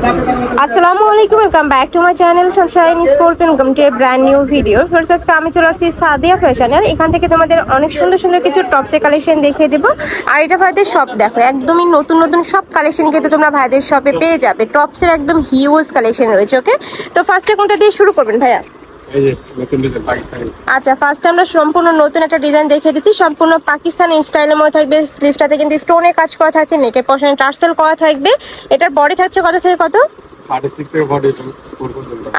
আসসালামু আলাইকুম, welcome back to my channel Sunshine Sports and welcome to a brand new video. First আজকে আমি চলে আসছি সাদিয়া ফ্যাশনের। এখান থেকে তোমাদের অনেক সুন্দর সুন্দর কিছু টপসের কালেকশন দেখিয়ে দেবো। আর এটা ভাইদের শপ, দেখো একদমই নতুন নতুন সব কালেকশন কিন্তু তোমরা ভাইদের শপে পেয়ে যাবে। টপসের একদম হিউজ কালেকশন রয়েছে। ওকে, তো ফার্স্টে কোনটা দিয়ে শুরু করবেন ভাইয়া? আচ্ছা, ফার্স্টে আমরা সম্পূর্ণ নতুন একটা ডিজাইন দেখিয়ে দিচ্ছি। সম্পূর্ণ পাকিস্তানি স্টাইলের মধ্যে থাকবে। স্লিভসটাতে কিন্তু স্টোনের কাজ করা থাকছে, নেকের পশনে টার্সেল করা থাকবে। এটার বডি থাকছে কত থেকে কত?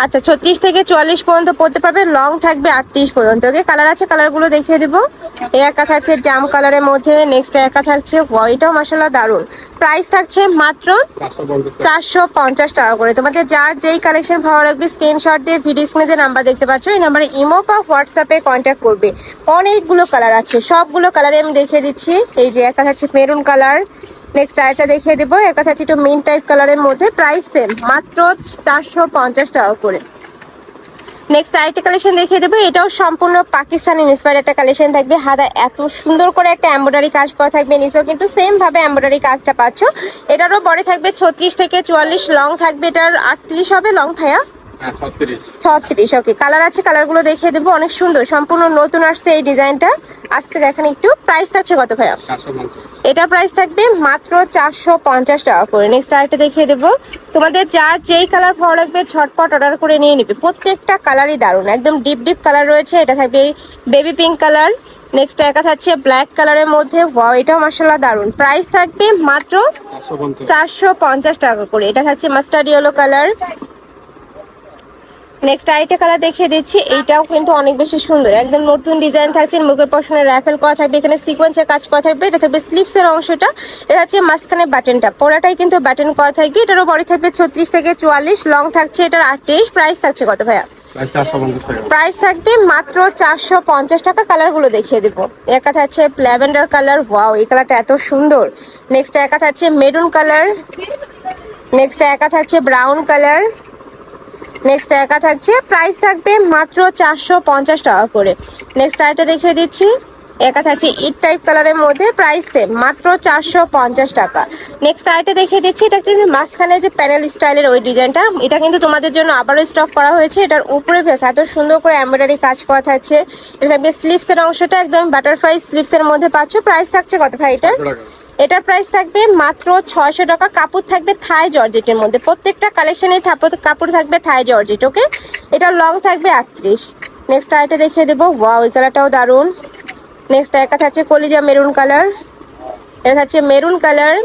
আচ্ছা, 36 থেকে 44 পর্যন্ত পড়তে পারবে। লং থাকবে 38 পর্যন্ত। ওকে, কালার আছে, কালারগুলো দেখিয়ে দেবো। এই একটা থাকছে জাম কালারের মধ্যে, নেক্সট একটা থাকছে হোয়াইটও মাশাআল্লাহ দারুন। প্রাইস থাকছে মাত্র 450 টাকা করে। তোমাদের যার যেই কালেকশন ভালো লাগবে স্ক্রিনশট দিয়ে ভিডিও স্ক্রিনে যে নাম্বার দেখতে পাচ্ছ এই নাম্বারে ইমো বা হোয়াটসঅ্যাপে কন্ট্যাক্ট করবে। অনেকগুলো কালার আছে, সবগুলো কালারে আমি দেখিয়ে দিচ্ছি। এই যে একটা থাকছে মেরুন কালার, নেক্সট আরেকটা দেখিয়ে দেবো। একটা থাকছে একটু মিন টাইপ কালারের মধ্যে, প্রাইস সেম মাত্র 450 টাকা করে। নেক্সট আরেকটা কালেকশন দেখিয়ে দেবো। এটাও সম্পূর্ণ পাকিস্তানি ইন্সপায়ার্ড একটা কালেকশন থাকবে। হাতা এত সুন্দর করে একটা এমব্রয়ডারি কাজ করা থাকবে, নিচেও কিন্তু সেম ভাবে এমব্রয়ডারি কাজটা পাচ্ছ। এটারও বডি থাকবে 36 থেকে 44, লং থাকবে এটার 38 হবে লং ভাইয়া, 36। ওকে, কালার আছে, কালারগুলো দেখিয়ে দেবো। অনেক সুন্দর, সম্পূর্ণ নতুন আসছে এই ডিজাইনটা। আজকে দেখেন একটু প্রাইস থাকছে কত ভাইয়া? এটার প্রাইস থাকবে মাত্র 450 টাকা করে। নেক্সট আরেকটা দেখিয়ে দেবো। তোমাদের যার যেই কালার ভালো লাগবে ঝটপট অর্ডার করে নিয়ে নিবে। প্রত্যেকটা কালারই দারুণ, একদম ডিপ ডিপ কালার রয়েছে। এটা থাকবে বেবি পিঙ্ক কালার, নেক্সট একটা থাকছে ব্ল্যাক কালারের মধ্যে। ওয়াও, এটাও মাশাআল্লাহ দারুণ। প্রাইস থাকবে মাত্র 450 টাকা করে। এটা থাকছে মাস্টার্ড ইয়েলো কালার। নেক্সট আরেকটা কালার দেখিয়ে দিচ্ছি। এইটাও কিন্তু অনেক বেশি সুন্দর, একদম নতুন ডিজাইন থাকছে। মুখের পশনে রাফেল করা থাকবে, এখানে সিকোয়েন্সের কাজ করা থাকবে। এটা থাকবে স্লিভসের অংশটা, এটা হচ্ছে মাঝখানে বাটনটা, পোড়াটাই কিন্তু বাটন করা থাকবে। এটারও বডি থাকবে 36 থেকে 44, লং থাকছে এটার 38। প্রাইস থাকছে কত ভাইয়া? প্রাইস থাকবে মাত্র 450 টাকা। কালারগুলো দেখিয়ে দেবো। একটা থাকছে ল্যাভেন্ডার কালার, ওয়াও এই কালারটা এত সুন্দর। নেক্সট একটা থাকছে মেরুন কালার, নেক্সট একটা থাকছে ব্রাউন কালার, নেক্সট একা থাকছে। প্রাইস থাকবে মাত্র 450 টাকা করে। নেক্সট আরেকটা দেখিয়ে দিচ্ছি। একা থাকছে ইট টাইপ কালারের মধ্যে, প্রাইস সেম মাত্র 450 টাকা। নেক্সট আরেকটা দেখিয়ে দিচ্ছি। এটা কিন্তু মাঝখানে যে প্যানেল স্টাইলের ওই ডিজাইনটা, এটা কিন্তু তোমাদের জন্য আবারও স্টক করা হয়েছে। এটার উপরে ফেস এত সুন্দর করে এমব্রয়ডারি কাজ করা থাকছে। এটা থাকবে স্লিভসের অংশটা একদম বাটারফ্লাই স্লিভসের মধ্যে পাচ্ছ। প্রাইস থাকছে কত ভাই এটার? এটার প্রাইস থাকবে মাত্র 600 টাকা। কাপড় থাকবে থাই জর্জেটের মধ্যে, প্রত্যেকটা কালেকশনে কাপড় থাকবে থাই জর্জেট। ওকে, এটা লং থাকবে 38। নেক্সট আরেকটা দেখিয়ে দেবো। ওয়াও, এই কালারটাও দারুন। নেক্সট একটা থাকছে কলিজা মেরুন কালার, এটা থাকছে মেরুন কালার।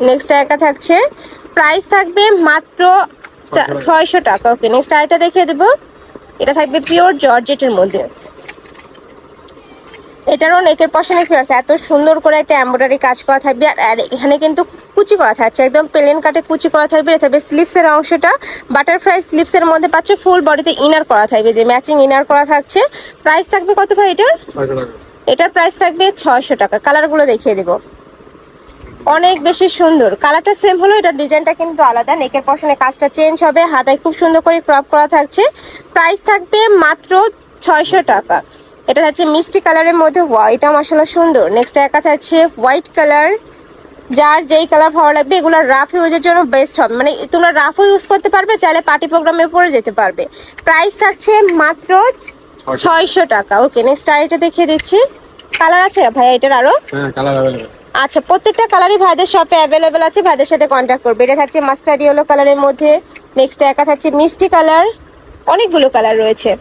নেক্সট একটা থাকছে, প্রাইস থাকবে মাত্র 600 টাকা। ওকে, নেক্সট আরেকটা দেখিয়ে দেবো। এটা থাকবে পিওর জর্জেটের মধ্যে, এটারও নেকের পশনে ফিরে আছে। এত সুন্দর করে একটা এমব্রয়ডারি কাজ করা থাকবে। আর এখানে কিন্তু কুচি করা থাকছে, একদম প্লেন কাটে কুচি করা থাকবে। এটা থাকবে স্লিভসের অংশটা বাটারফ্লাই স্লিভসের মধ্যে পাচ্ছ। ফুল বডিতে ইনার করা থাকবে, যে ম্যাচিং ইনার করা থাকছে। প্রাইস থাকবে কত ভাই এটার? এটার প্রাইস থাকবে 600 টাকা। কালারগুলো দেখিয়ে দেবো। অনেক বেশি সুন্দর, কালারটা সেম হলো, এটার ডিজাইনটা কিন্তু আলাদা। নেকের পশনে কাজটা চেঞ্জ হবে, হাতায় খুব সুন্দর করে ক্রপ করা থাকছে। প্রাইস থাকবে মাত্র 600 টাকা। এটা হচ্ছে মিষ্টি কালারের মধ্যে, এটা মাশাআল্লাহ সুন্দর। নেক্সট একটা থাকছে হোয়াইট কালার। যার যেই কালার ভালো লাগবে, এগুলো রাফ ইউজের জন্য বেস্ট হবে, মানে তোমরা রাফও ইউজ করতে পারবে, চাইলে পার্টি প্রোগ্রামে পরে যেতে পারবে। প্রাইস থাকছে মাত্র 600 টাকা। ওকে, নেক্সট আরেকটা দেখিয়ে দিচ্ছি। কালার আছে ভাইয়া এটার আরো? আচ্ছা, প্রত্যেকটা কালারই ভাইদের শপে অ্যাভেলেবেল আছে, ভাইদের সাথে কন্ট্যাক্ট করবে। এটা থাকছে মাস্টার্ড ইয়েলো কালারের মধ্যে। নেক্সট একা থাকছে মিষ্টি কালার, অনেকগুলো কালার রয়েছে।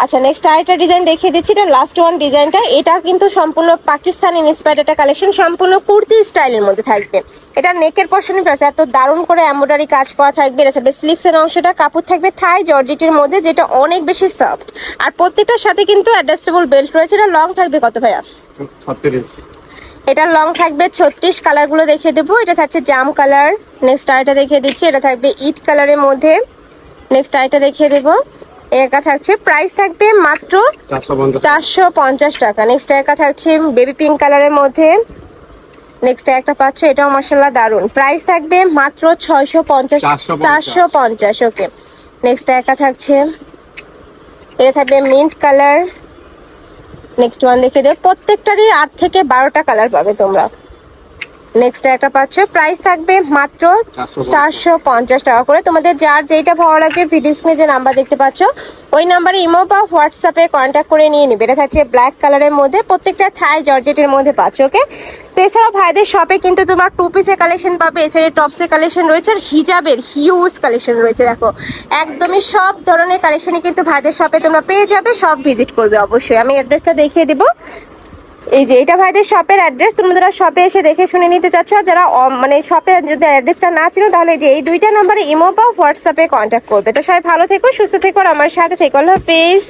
আচ্ছা, নেক্সট আরেকটা ডিজাইন দেখিয়ে দিচ্ছি। এটা লাস্ট ওয়ান ডিজাইনটা। এটা কিন্তু সম্পূর্ণ পাকিস্তানি ইন্সপায়ার্ড একটা কালেকশন, সম্পূর্ণ কুর্তি স্টাইলের মধ্যে থাকবে। এটা নেকের পশনে ফেসে এত দারুণ করে এমব্রয়ডারি কাজ করা থাকবে। এটা থাকবে স্লিভসের অংশটা, কাপড় থাকবে থাই জর্জেটের মধ্যে, যেটা অনেক বেশি সফট। আর প্রত্যেকটার সাথে কিন্তু অ্যাডজাস্টেবল বেল্ট রয়েছে। এটা লং থাকবে কত ভাইয়া? 36। এটার লং থাকবে 36। কালারগুলো দেখিয়ে দেবো। এটা থাকছে জাম কালার। নেক্সট আরেকটা দেখিয়ে দিচ্ছি। এটা থাকবে ইট কালারের মধ্যে। নেক্সট আরেকটা দেখিয়ে দেবো। একা থাকছে, প্রাইস থাকবে মাত্র 450 টাকা। নেক্সট একা থাকছে বেবি পিঙ্ক কালারের মধ্যে। নেক্সট একটা পাচ্ছ, এটাও মাশাআল্লাহ দারুন। প্রাইস থাকবে মাত্র 450। ওকে, নেক্সট একা থাকছে, এটা থাকবে মিন্ট কালার। নেক্সট ওয়ান দেখে দেব। প্রত্যেকটারই 8 থেকে 12টা কালার পাবে তোমরা। নেক্সট একটা পাচ্ছ, প্রাইস থাকবে মাত্র 450 টাকা করে। তোমাদের যার যেটা ভালো লাগবে ভিডিও স্ক্রিনে যে নাম্বার দেখতে পাচ্ছ ওই নাম্বারে ইমো বা হোয়াটসঅ্যাপে কন্ট্যাক্ট করে নিয়ে নিবে। এটা থাকছে ব্ল্যাক কালারের মধ্যে, প্রত্যেকটা থাই জর্জেটের মধ্যে পাচ্ছ। ওকে, তো এছাড়াও ভাইদের শপে কিন্তু তোমার টু পিসের কালেকশন পাবে, এছাড়া টপসের কালেকশন রয়েছে, আর হিজাবের হিউজ কালেকশন রয়েছে। দেখো একদমই সব ধরনের কালেকশনই কিন্তু ভাইদের শপে তোমরা পেয়ে যাবে, সব ভিজিট করবে অবশ্যই। আমি অ্যাড্রেসটা দেখিয়ে দিব, এই যে এটা ভাইদের শপের অ্যাড্রেস। তোমরা শপে এসে দেখে শুনে নিতে চাচ্ছ, যারা মানে শপে যদি অ্যাড্রেসটা না চিনো তাহলে যে এই দুইটা নাম্বারে ইমো বা হোয়াটসঅ্যাপে কন্ট্যাক্ট করবে। তো সবাই ভালো থেকো, সুস্থ থেকো, আর আমার সাথে থেকো। আল্লাহ হাফেজ।